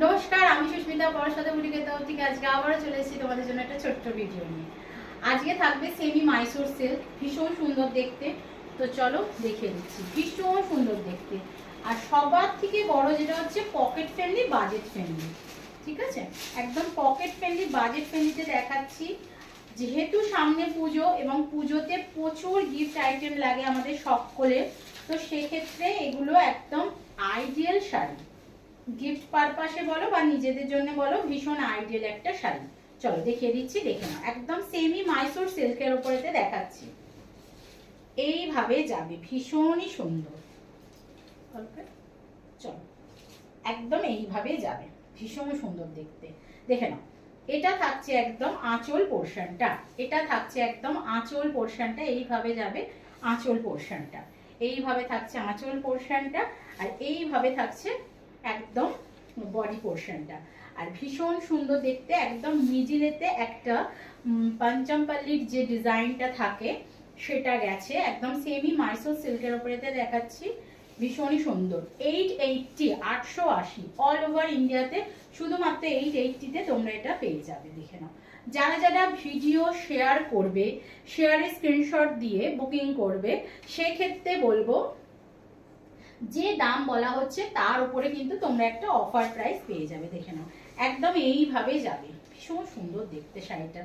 নমস্কার, আমি সুস্মিতা পরশাদা বুটিকের থেকে আজকে আবারও চলে এসেছি তোমাদের জন্য একটা ছোট্ট ভিডিও নিয়ে। আজকে থাকবে সেমি মাইসোর সিল্ক, ভীষণ সুন্দর দেখতে। তো চলো দেখে দিচ্ছি, ভীষণ সুন্দর দেখতে। আর সবার থেকে বড় যেটা হচ্ছে পকেট ফ্রেন্ডলি, বাজেট ফ্রেন্ডলি। ঠিক আছে, একদম পকেট ফ্রেন্ডলি, বাজেট ফ্রেন্ডলিতে দেখাচ্ছি। যেহেতু সামনে পুজো এবং পুজোতে প্রচুর গিফট আইটেম লাগে আমাদের সকলের, তো সেক্ষেত্রে এগুলো একদম আইডিয়াল শাড়ি। গিফট পারপাসে বলো বা নিজেদের জন্য বলো, ভীষণ আইডিয়াল একটা শাড়ি। চলো দেখিয়ে দিচ্ছি, দেখে নাও। একদম সেমি মাইসোর সিল্কের উপরেতে দেখাচ্ছি। এইভাবে যাবে, ভীষণই সুন্দর। চলো, একদম এইভাবে যাবে, ভীষণ সুন্দর দেখতে। দেখে নাও, এটা থাকছে একদম আঁচল পোর্শনটা। এটা থাকছে একদম আঁচল পোর্শনটা, এইভাবে যাবে আঁচল পোর্শনটা। এইভাবে থাকছে আঁচল পোর্শনটা, আর এইভাবে থাকছে একদম বডি পোর্শনটা। আর ভীষণ সুন্দর দেখতে, একদম মিডিলেতে একটা পাঞ্চমপল্লির যে ডিজাইনটা থাকে সেটা গেছে। একদম সেমি মাইসোর সিল্কের উপরেতে দেখাচ্ছি, ভীষণই সুন্দর। 880, 880 অল ওভার ইন্ডিয়াতে, শুধুমাত্র 880-তে তোমরা এটা পেয়ে যাবে। দেখে নাও, যারা যারা ভিডিও শেয়ার করবে, শেয়ারে স্ক্রিনশট দিয়ে বুকিং করবে, সেক্ষেত্রে বলবো যে দাম বলা হচ্ছে তার উপরে কিন্তু তোমরা একটা অফার প্রাইস পেয়ে যাবে। দেখে নাও, একদম এইভাবে যাবে, ভীষণ সুন্দর দেখতে শাড়িটা।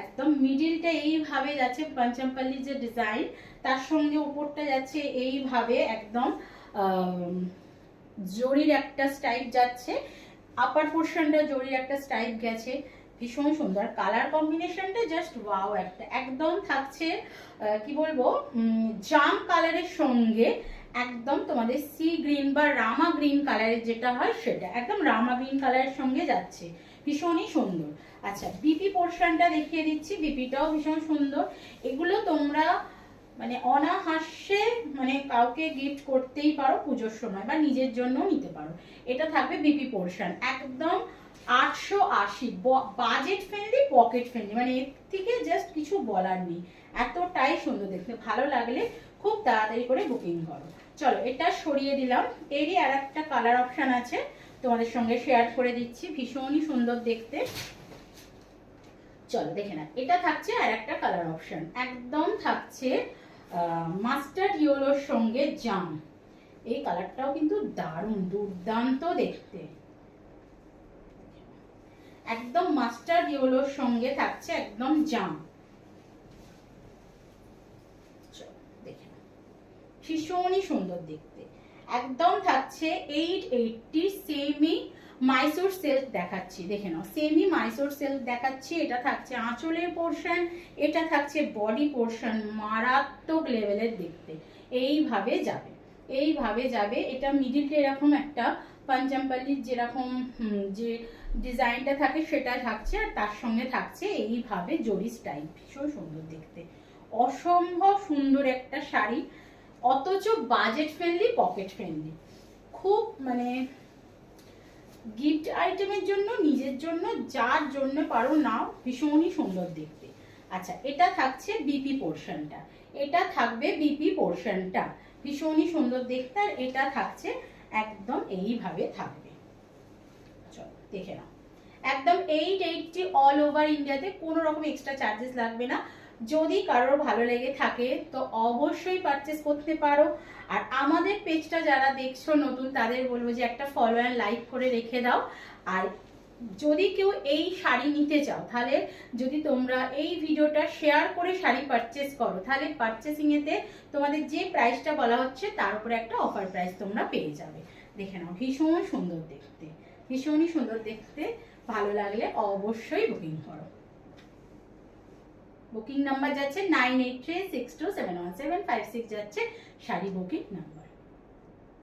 একদম মিডিলটা এইভাবে যাচ্ছে পাঞ্চমপল্লির যে ডিজাইন, তার সঙ্গে উপরটা যাচ্ছে এইভাবে একদম জরির একটা স্টাইপ যাচ্ছে, আপার পোর্শনটা জরির একটা স্টাইপ গেছে, ভীষণ সুন্দর। কালার কম্বিনেশনটা জাস্ট ওয়াও একটা। একদম থাকছে কি বলবো, জাম কালারের সঙ্গে একদম তোমাদের সি গ্রিন বা রামা গ্রিন কালারের যেটা হয় সেটা, একদম রামা গ্রিন কালারের সঙ্গে যাচ্ছে, ভীষণই সুন্দর। আচ্ছা, বিপি পোর্শনটা দেখিয়ে দিচ্ছি, বিপিটাও ভীষণ সুন্দর। এগুলো তোমরা মানে অনাহাস্যে মানে কাউকে গিফট করতেই পারো পুজোর সময়, বা নিজের জন্যও নিতে পারো। এটা থাকবে বিপি পোর্শন, একদম 880, বাজেট ফ্রেন্ডলি, পকেট ফ্রেন্ডলি, মানে এর থেকে জাস্ট কিছু বলার নেই। এতটাই সুন্দর দেখতে, ভালো লাগলে খুব তাড়াতাড়ি করে বুকিং করো। চলো, এটা সরিয়ে দিলাম। এরই আর একটা কালার অপশন আছে, তোমাদের সঙ্গে শেয়ার করে দিচ্ছি, ভীষণই সুন্দর দেখতে। চলো দেখে না, এটা থাকছে আর একটা কালার অপশন, একদম থাকছে মাস্টার্ড ইয়েলোর সঙ্গে জাম। এই কালারটাও কিন্তু দারুণ দুর্দান্ত দেখতে। একদম মাস্টার্ড ইয়েলোর সঙ্গে থাকছে একদম জাম। দেখে নাও, ভীষণই সুন্দর দেখতে। একদম থাকছে 880 সেমি মাইসোর সিল্ক দেখাচ্ছি। দেখে নাও, সেমি মাইসোর সিল্ক দেখাচ্ছি। এটা থাকছে আঁচলের পোর্শন, এটা থাকছে বডি পোর্শন, মারাত্মক লেভেলের দেখতে। এইভাবে যাবে, এইভাবে যাবে। এটা মিডিলটা এরকম একটা পাঞ্জামপল্লির যেরকম যে ডিজাইনটা থাকে সেটা থাকছে, আর তার সঙ্গে থাকছে এইভাবে জরি স্টাইল, ভীষণ সুন্দর দেখতে। অসম্ভব সুন্দর একটা শাড়ি, অথচ বাজেট ফ্রেন্ডলি, পকেট ফ্রেন্ডলি। খুব মানে গিফট আইটেমের জন্য, নিজের জন্য, যার জন্য পারো নাও, ভীষণই সুন্দর দেখতে। আচ্ছা, এটা থাকছে বিপি পোর্শনটা, এটা থাকবে বিপি পোর্শনটা, ভীষণই সুন্দর দেখতে। আর এটা থাকছে একদম এইভাবে থাকবে। চলো দেখে নাও, একদম 880 অল ওভার ইন্ডিয়াতে, কোনো রকম এক্সট্রা চার্জেস লাগবে না। যদি কারোর ভালো লেগে থাকে তো অবশ্যই পারচেস করতে পারো। আর আমাদের পেজটা যারা দেখছো নতুন, তাদের বলবো যে একটা ফলো অ্যান্ড লাইক করে রেখে দাও। আর যদি কেউ এই শাড়ি নিতে চাও, তাহলে যদি তোমরা এই ভিডিওটা শেয়ার করে শাড়ি পারচেস করো, তাহলে পারচেসিংয়েতে তোমাদের যে প্রাইসটা বলা হচ্ছে তার উপরে একটা অফার প্রাইস তোমরা পেয়ে যাবে। দেখে নাও, ভীষণ সুন্দর দেখতে, ভীষণই সুন্দর দেখতে। ভালো লাগলে অবশ্যই বুকিং করো। বুকিং নাম্বার যাচ্ছে 9836271756 যাচ্ছে শাড়ি বুকিং নাম্বার।